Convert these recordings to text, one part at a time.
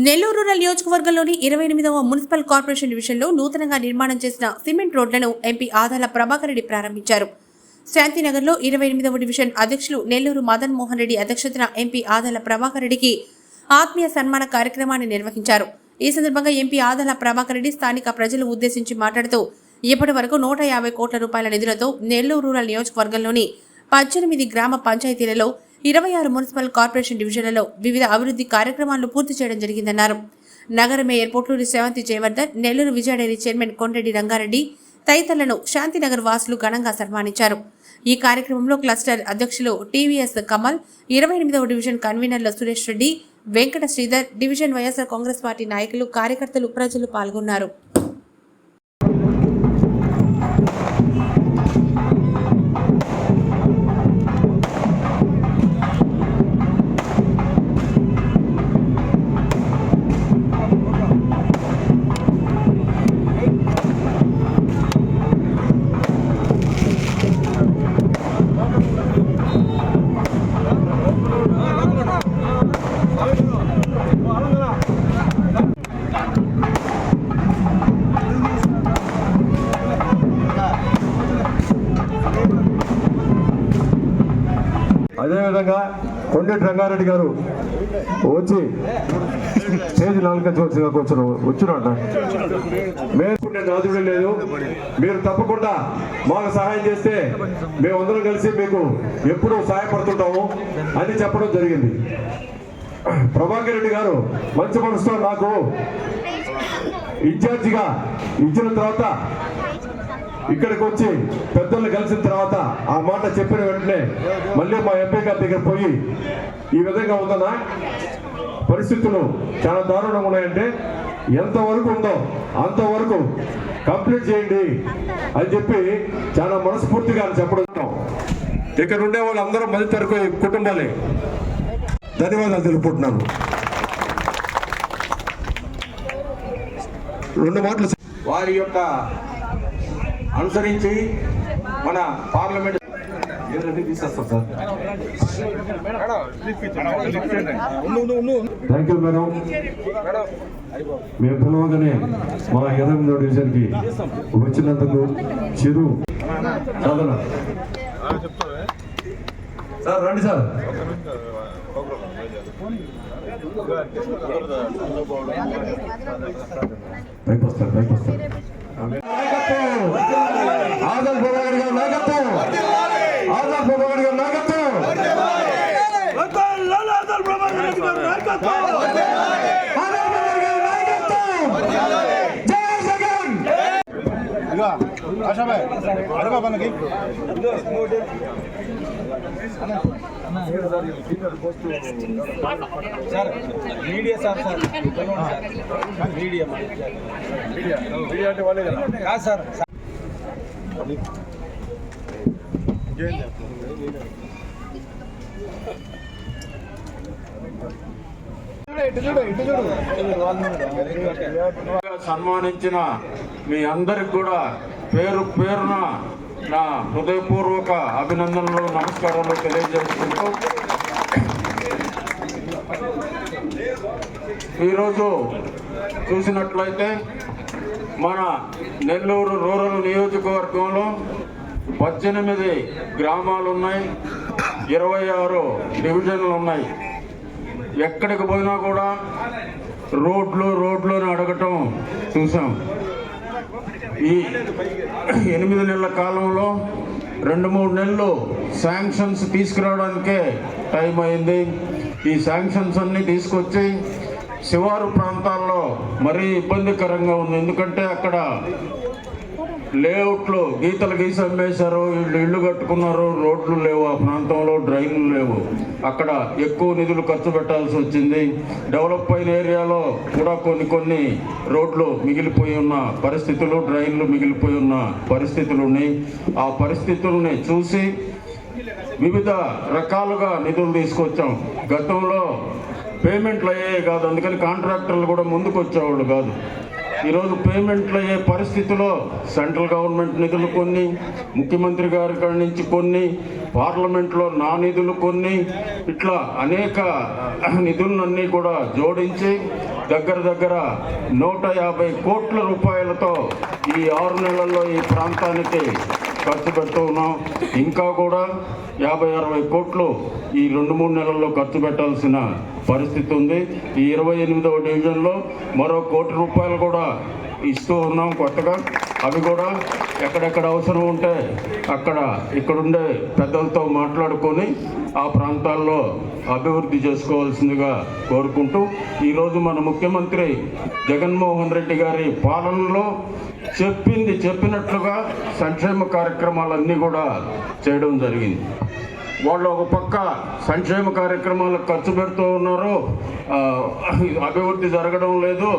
Nellore rural నియోజకవర్గంలోని 28వ municipal corporation డివిజన్లో నూతనంగా నిర్మాణం చేసిన సిమెంట్ రోడ్లను ఎంపీ ఆదాల ప్రభాకర్ రెడ్డి ప్రారంభించారు. శాంతినగర్లో 28వ డివిజన్ అధ్యక్షులు నెల్లూరు మదన్ మోహన్ రెడ్డి అధ్యక్షతన ఎంపీ ఆదాల ప్రభాకర్ రెడ్డికి ఆత్మీయ సన్మాన కార్యక్రమాన్ని నిర్వహించారు. ఈ సందర్భంగా ఎంపీ ఆదాల ప్రభాకర్ రెడ్డి స్థానిక ప్రజలు ఉద్దేశించి మాట్లాడుతూ ఇప్పటి వరకు 150 కోట్ల రూపాయల నిధులతో నెల్లూరు రూరల్ నియోజకవర్గంలోని 18 గ్రామ పంచాయతీలలో 26 మున్సిపల్ కార్పొరేషన్ డివిజన్లలో వివిధ అభివృద్ధి కార్యక్రమాలను పూర్తి చేయడం జరిగిందన్నారు. నగర మేయర్ పొట్లూరి శ్రవంతి జయవర్ధన్, నెల్లూరు విజయ డైరీ చైర్మన్ కొండరెడ్డి రంగారెడ్డి తదితరులను శాంతినగర్ వాసులు ఘనంగా సన్మానించారు. ఈ కార్యక్రమంలో క్లస్టర్ అధ్యక్షులు టీవీఎస్ కమల్, 28వ డివిజన్ కన్వీనర్లు సురేష్ రెడ్డి, వెంకట శ్రీధర్, డివిజన్ వైఎస్ఆర్ కాంగ్రెస్ పార్టీ నాయకులు, కార్యకర్తలు, ప్రజలు పాల్గొన్నారు. అదేవిధంగా కొండరెడ్డి రంగారెడ్డి గారు వచ్చి స్టేజ్ నాలుగు కొంచెం వచ్చినట్ట మేసుకుంటే నాదుడే లేదు. మీరు తప్పకుండా మాకు సహాయం చేస్తే మేమందరం కలిసి మీకు ఎప్పుడూ సహాయపడుతుంటాము అని చెప్పడం జరిగింది. ప్రభాకర్ రెడ్డి గారు మంచి మనసుతో నాకు ఇన్ఛార్జిగా ఇచ్చిన తర్వాత ఇక్కడికి వచ్చి పెద్దలు కలిసిన తర్వాత ఆ మాట చెప్పిన వెంటనే మళ్ళీ మా ఎంపీ గారి దగ్గర పోయి ఈ విధంగా ఉందన్నా పరిస్థితులు చాలా దారుణంగా ఉన్నాయంటే ఎంతవరకు ఉందో అంతవరకు కంప్లీట్ చేయండి అని చెప్పి చాలా మనస్ఫూర్తిగా చెప్పడం. ఇక్కడ ఉండే వాళ్ళందరూ మధ్యతరగతి కుటుంబాలే. ధన్యవాదాలు తెలుపుకుంటున్నాను. 2 మాటలు వారి యొక్క అనుసరించి మన పార్లమెంట్ తీసేస్తాం సార్. Thank you madam. మేము పిలవగానే మా 28వ డివిజన్కి వచ్చినందుకు చిరు సాధన సార్ రండి సార్. పైకి వస్తారు ఆదాల్ ప్రభాకర్ గారు నాయకత్వం, ఆదాల్ ప్రభాకర్ గారు నాయకత్వం, జై జగన్. మీడియా సార్ మీడియా అంటే వాళ్ళే కదా సార్. సన్మానించిన మీ అందరికి కూడా పేరు పేరున నా హృదయపూర్వక అభినందనలు, నమస్కారాలు తెలియజేసుకుంటూ ఈరోజు చూసినట్లయితే మన నెల్లూరు రూరల్ నియోజకవర్గంలో 18 గ్రామాలు ఉన్నాయి, 26 డివిజన్లు ఉన్నాయి. ఎక్కడికి పోయినా కూడా రోడ్లు అని అడగటం చూసాం. ఈ 8 నెలల కాలంలో 2-3 నెలలు శాంక్షన్స్ తీసుకురావడానికే టైం అయింది. ఈ శాంక్షన్స్ అన్నీ తీసుకొచ్చి శివారు ప్రాంతాల్లో మరీ ఇబ్బందికరంగా ఉంది. ఎందుకంటే అక్కడ లేఅవుట్లు గీతలు గీసి అమ్మేశారు, ఇళ్ళు కట్టుకున్నారు, రోడ్లు లేవు, ఆ ప్రాంతంలో డ్రైన్లు లేవు. అక్కడ ఎక్కువ నిధులు ఖర్చు పెట్టాల్సి వచ్చింది. డెవలప్ అయిన ఏరియాలో కూడా కొన్ని రోడ్లు మిగిలిపోయి ఉన్న పరిస్థితులు, డ్రైన్లు మిగిలిపోయి ఉన్న పరిస్థితులు ఉన్నాయి. ఆ పరిస్థితుల్ని చూసి వివిధ రకాలుగా నిధులు తీసుకొచ్చాం. గతంలో పేమెంట్లు అయ్యాయి కాదు, అందుకని కాంట్రాక్టర్లు కూడా ముందుకు వచ్చేవాళ్ళు కాదు. ఈరోజు పేమెంట్లు అయ్యే పరిస్థితిలో సెంట్రల్ గవర్నమెంట్ నిధులు కొన్ని, ముఖ్యమంత్రి గారి కాడి నుంచి కొన్ని, పార్లమెంట్లో నా నిధులు కొన్ని, ఇట్లా అనేక నిధులన్నీ కూడా జోడించి దగ్గర 150 కోట్ల రూపాయలతో ఈ 6 నెలల్లో ఈ ప్రాంతానికి ఖర్చు పెడుతూ ఉన్నాం. ఇంకా కూడా 50-60 కోట్లు ఈ 2-3 నెలల్లో ఖర్చు పెట్టాల్సిన పరిస్థితి ఉంది. ఈ 28వ డివిజన్లో మరో 1 కోటి రూపాయలు కూడా ఇస్తూ ఉన్నాం కొత్తగా. అవి కూడా ఎక్కడెక్కడ అవసరం ఉంటే అక్కడ ఇక్కడుండే పెద్దలతో మాట్లాడుకొని ఆ ప్రాంతాల్లో అభివృద్ధి చేసుకోవాల్సిందిగా కోరుకుంటూ, ఈరోజు మన ముఖ్యమంత్రి జగన్మోహన్ రెడ్డి గారి పాలనలో చెప్పినట్లుగా సంక్షేమ కార్యక్రమాలన్నీ కూడా చేయడం జరిగింది. వాళ్ళు ఒక పక్క సంక్షేమ కార్యక్రమాలకు ఖర్చు పెడుతూ ఉన్నారు, అభివృద్ధి జరగడం లేదు,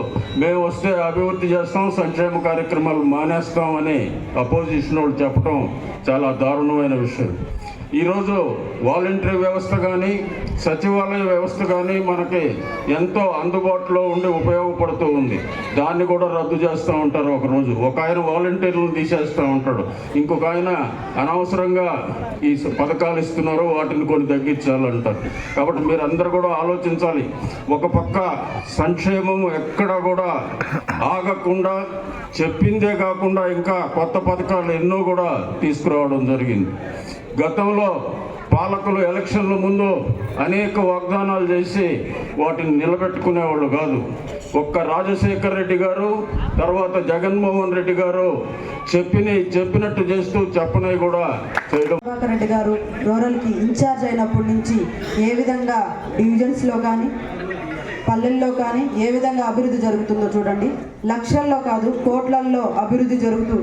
మేము వస్తే అభివృద్ధి చేస్తాం, సంక్షేమ కార్యక్రమాలు మానేస్తామని అపోజిషన్ వాళ్ళు చెప్పడం చాలా దారుణమైన విషయం. ఈరోజు వాలంటరీ వ్యవస్థ కానీ సచివాలయ వ్యవస్థ కానీ మనకి ఎంతో అందుబాటులో ఉండి ఉపయోగపడుతూ ఉంది. దాన్ని కూడా రద్దు చేస్తూ ఉంటారు. ఒకరోజు ఒక ఆయన వాలంటీర్లను తీసేస్తూ ఉంటాడు, ఇంకొక ఆయన అనవసరంగా ఈ పథకాలు ఇస్తున్నారు, వాటిని కొన్ని తగ్గించాలంటారు. కాబట్టి మీరు అందరూ కూడా ఆలోచించాలి. ఒక పక్క సంక్షేమం ఎక్కడా కూడా ఆగకుండా చెప్పిందే కాకుండా ఇంకా కొత్త పథకాలు ఎన్నో కూడా తీసుకురావడం జరిగింది. గతంలో పాలకులు ఎలక్షన్ల ముందు అనేక వాగ్దానాలు చేసి వాటిని నిలబెట్టుకునేవాళ్ళు కాదు. ఒక్క రాజశేఖర్ రెడ్డి గారు, తర్వాత జగన్మోహన్ రెడ్డి గారు చెప్పినట్టు చేస్తూ చెప్పనవి కూడా చేయడం. ప్రభాకర్ రెడ్డి గారు రూరల్కి ఇన్ఛార్జ్ అయినప్పటి నుంచి ఏ విధంగా డివిజన్స్లో కానీ పల్లెల్లో కానీ ఏ విధంగా అభివృద్ధి జరుగుతుందో చూడండి. లక్షల్లో కాదు కోట్లల్లో అభివృద్ధి జరుగుతూ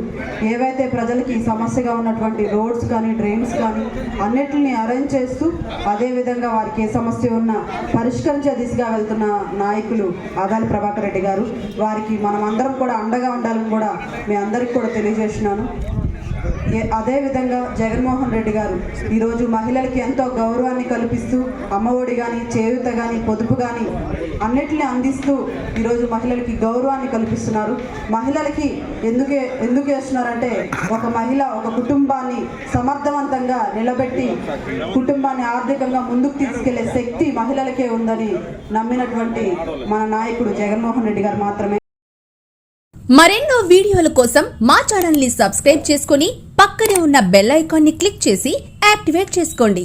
ఏవైతే ప్రజలకి సమస్యగా ఉన్నటువంటి రోడ్స్ కానీ డ్రైన్స్ కానీ అన్నిటిని అరేంజ్ చేస్తూ అదేవిధంగా వారికి ఏ సమస్య ఉన్నా పరిష్కరించే దిశగా వెళ్తున్న నాయకులు ఆదాల ప్రభాకర్ రెడ్డి గారు. వారికి మనం అందరం కూడా అండగా ఉండాలని కూడా మీ అందరికీ కూడా తెలియజేస్తున్నాను. అదేవిధంగా జగన్మోహన్ రెడ్డి గారు ఈరోజు మహిళలకి ఎంతో గౌరవాన్ని కల్పిస్తూ అమ్మఒడి కానీ చేయూత కానీ పొదుపు కానీ అన్నిటిని అందిస్తూ ఈరోజు మహిళలకి గౌరవాన్ని కల్పిస్తున్నారు. మహిళలకి ఎందుకు వేస్తున్నారంటే ఒక మహిళ ఒక కుటుంబాన్ని సమర్థవంతంగా నిలబెట్టి కుటుంబాన్ని ఆర్థికంగా ముందుకు తీసుకెళ్లే శక్తి మహిళలకే ఉందని నమ్మినటువంటి మన నాయకుడు జగన్మోహన్ రెడ్డి గారు మాత్రమే. మరెన్నో వీడియోల కోసం మా ఛానల్ ని సబ్స్క్రైబ్ చేసుకుని పక్కనే ఉన్న బెల్ ఐకాన్ ని క్లిక్ చేసి యాక్టివేట్ చేసుకోండి.